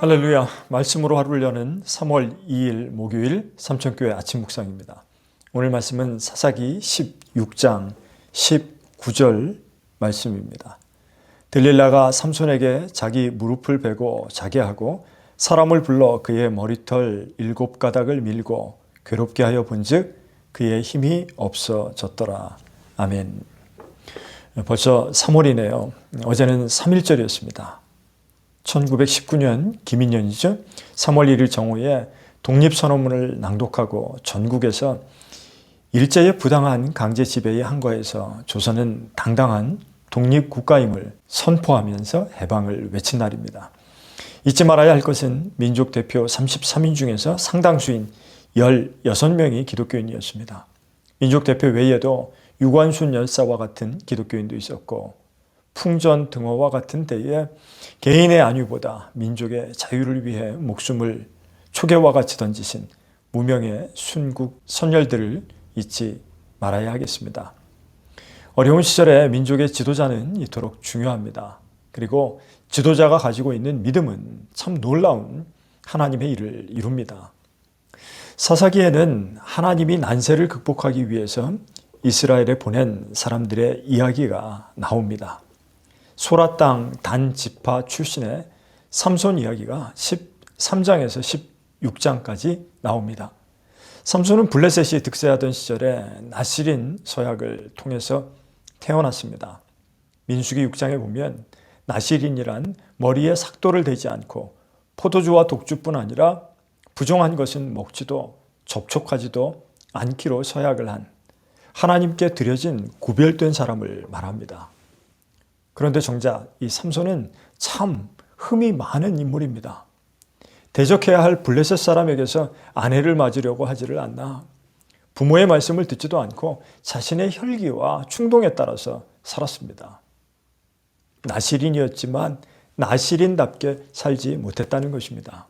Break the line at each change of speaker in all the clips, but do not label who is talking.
할렐루야. 말씀으로 하루를 여는 3월 2일 목요일 삼천교회 아침 묵상입니다. 오늘 말씀은 사사기 16장 19절 말씀입니다. 들릴라가 삼손에게 자기 무릎을 베고 자게 하고 사람을 불러 그의 머리털 7가닥을 밀고 괴롭게 하여 본즉 그의 힘이 없어졌더라. 아멘. 벌써 3월이네요. 어제는 3.1절이었습니다. 1919년 기민년이죠. 3월 1일 정오에 독립선언문을 낭독하고 전국에서 일제의 부당한 강제 지배에 항거해서 조선은 당당한 독립국가임을 선포하면서 해방을 외친 날입니다. 잊지 말아야 할 것은 민족 대표 33인 중에서 상당수인 16명이 기독교인이었습니다. 민족 대표 외에도 유관순 열사와 같은 기독교인도 있었고 풍전등화와 같은 때에 개인의 안위보다 민족의 자유를 위해 목숨을 초계와 같이 던지신 무명의 순국 선열들을 잊지 말아야 하겠습니다. 어려운 시절에 민족의 지도자는 이토록 중요합니다. 그리고 지도자가 가지고 있는 믿음은 참 놀라운 하나님의 일을 이룹니다. 사사기에는 하나님이 난세를 극복하기 위해서 이스라엘에 보낸 사람들의 이야기가 나옵니다. 소라 땅 단 지파 출신의 삼손 이야기가 13장에서 16장까지 나옵니다. 삼손은 블레셋이 득세하던 시절에 나실인 서약을 통해서 태어났습니다. 민수기 6장에 보면 나실인이란 머리에 삭도를 대지 않고 포도주와 독주뿐 아니라 부정한 것은 먹지도 접촉하지도 않기로 서약을 한 하나님께 드려진 구별된 사람을 말합니다. 그런데 정작 이 삼손은 참 흠이 많은 인물입니다. 대적해야 할 블레셋 사람에게서 아내를 맞으려고 하지를 않나 부모의 말씀을 듣지도 않고 자신의 혈기와 충동에 따라서 살았습니다. 나실인이었지만 나실인답게 살지 못했다는 것입니다.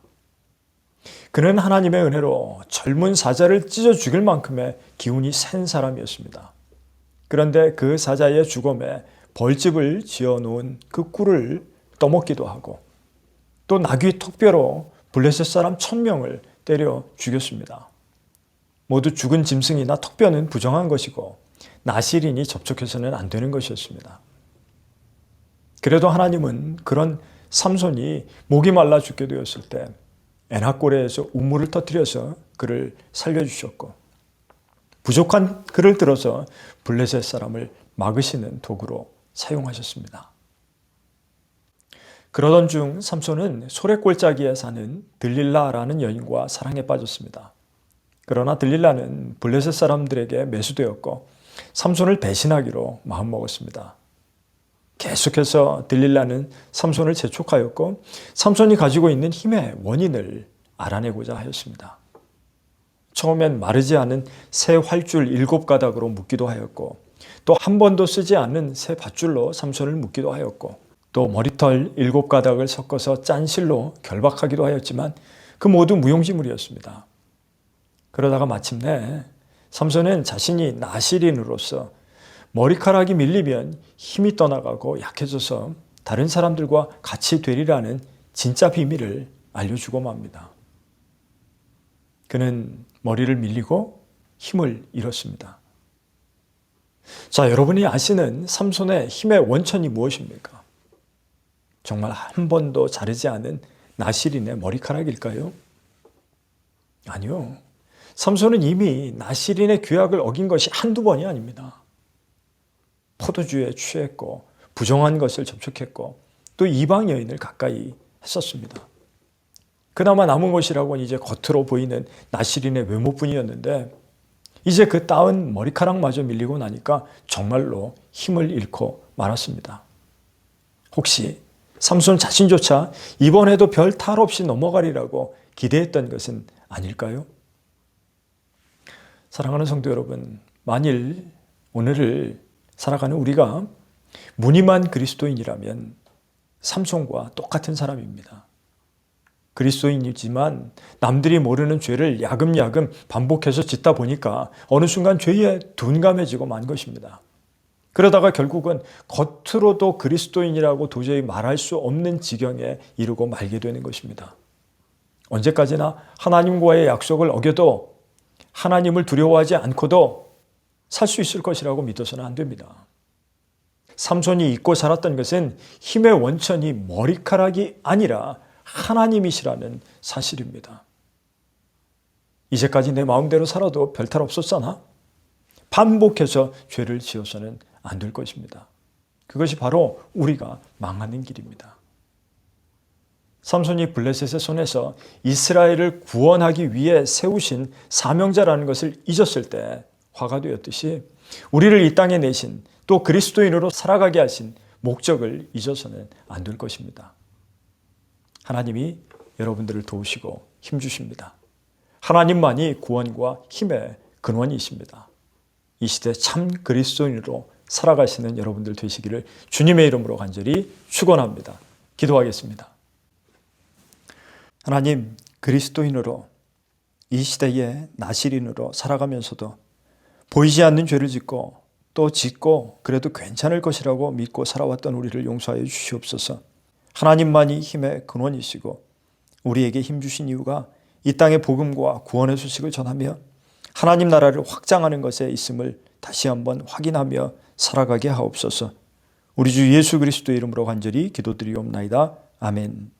그는 하나님의 은혜로 젊은 사자를 찢어 죽일 만큼의 기운이 센 사람이었습니다. 그런데 그 사자의 죽음에 벌집을 지어놓은 그 꿀을 떠먹기도 하고 또 나귀 턱뼈로 블레셋 사람 1000명을 때려 죽였습니다. 모두 죽은 짐승이나 턱뼈는 부정한 것이고 나실인이 접촉해서는 안 되는 것이었습니다. 그래도 하나님은 그런 삼손이 목이 말라 죽게 되었을 때 에나꼬레에서 우물을 터뜨려서 그를 살려주셨고 부족한 그를 들어서 블레셋 사람을 막으시는 도구로 사용하셨습니다. 그러던 중 삼손은 소래골짜기에 사는 들릴라라는 여인과 사랑에 빠졌습니다. 그러나 들릴라는 블레셋 사람들에게 매수되었고 삼손을 배신하기로 마음먹었습니다. 계속해서 들릴라는 삼손을 재촉하였고 삼손이 가지고 있는 힘의 원인을 알아내고자 하였습니다. 처음엔 마르지 않은 새 활줄 7가닥으로 묶기도 하였고 또 한 번도 쓰지 않는 새 밧줄로 삼손을 묶기도 하였고 또 머리털 7가닥을 섞어서 짠 실로 결박하기도 하였지만 그 모두 무용지물이었습니다. 그러다가 마침내 삼손은 자신이 나실인으로서 머리카락이 밀리면 힘이 떠나가고 약해져서 다른 사람들과 같이 되리라는 진짜 비밀을 알려주고 맙니다. 그는 머리를 밀리고 힘을 잃었습니다. 자, 여러분이 아시는 삼손의 힘의 원천이 무엇입니까? 정말 한 번도 자르지 않은 나실인의 머리카락일까요? 아니요. 삼손은 이미 나실인의 규약을 어긴 것이 한두 번이 아닙니다. 포도주에 취했고 부정한 것을 접촉했고 또 이방 여인을 가까이 했었습니다. 그나마 남은 것이라고는 이제 겉으로 보이는 나실인의 외모뿐이었는데 이제 그 따은 머리카락마저 밀리고 나니까 정말로 힘을 잃고 말았습니다. 혹시 삼손 자신조차 이번에도 별 탈 없이 넘어가리라고 기대했던 것은 아닐까요? 사랑하는 성도 여러분, 만일 오늘을 살아가는 우리가 무늬만 그리스도인이라면 삼손과 똑같은 사람입니다. 그리스도인이지만 남들이 모르는 죄를 야금야금 반복해서 짓다 보니까 어느 순간 죄에 둔감해지고 만 것입니다. 그러다가 결국은 겉으로도 그리스도인이라고 도저히 말할 수 없는 지경에 이르고 말게 되는 것입니다. 언제까지나 하나님과의 약속을 어겨도 하나님을 두려워하지 않고도 살 수 있을 것이라고 믿어서는 안 됩니다. 삼손이 잊고 살았던 것은 힘의 원천이 머리카락이 아니라 하나님이시라는 사실입니다. 이제까지 내 마음대로 살아도 별탈 없었잖아. 반복해서 죄를 지어서는 안 될 것입니다. 그것이 바로 우리가 망하는 길입니다. 삼손이 블레셋의 손에서 이스라엘을 구원하기 위해 세우신 사명자라는 것을 잊었을 때 화가 되었듯이 우리를 이 땅에 내신 또 그리스도인으로 살아가게 하신 목적을 잊어서는 안 될 것입니다. 하나님이 여러분들을 도우시고 힘주십니다. 하나님만이 구원과 힘의 근원이십니다. 이 시대 참 그리스도인으로 살아가시는 여러분들 되시기를 주님의 이름으로 간절히 축원합니다. 기도하겠습니다. 하나님, 그리스도인으로 이 시대의 나실인으로 살아가면서도 보이지 않는 죄를 짓고 또 짓고 그래도 괜찮을 것이라고 믿고 살아왔던 우리를 용서하여 주시옵소서. 하나님만이 힘의 근원이시고 우리에게 힘 주신 이유가 이 땅의 복음과 구원의 소식을 전하며 하나님 나라를 확장하는 것에 있음을 다시 한번 확인하며 살아가게 하옵소서. 우리 주 예수 그리스도의 이름으로 간절히 기도드리옵나이다. 아멘.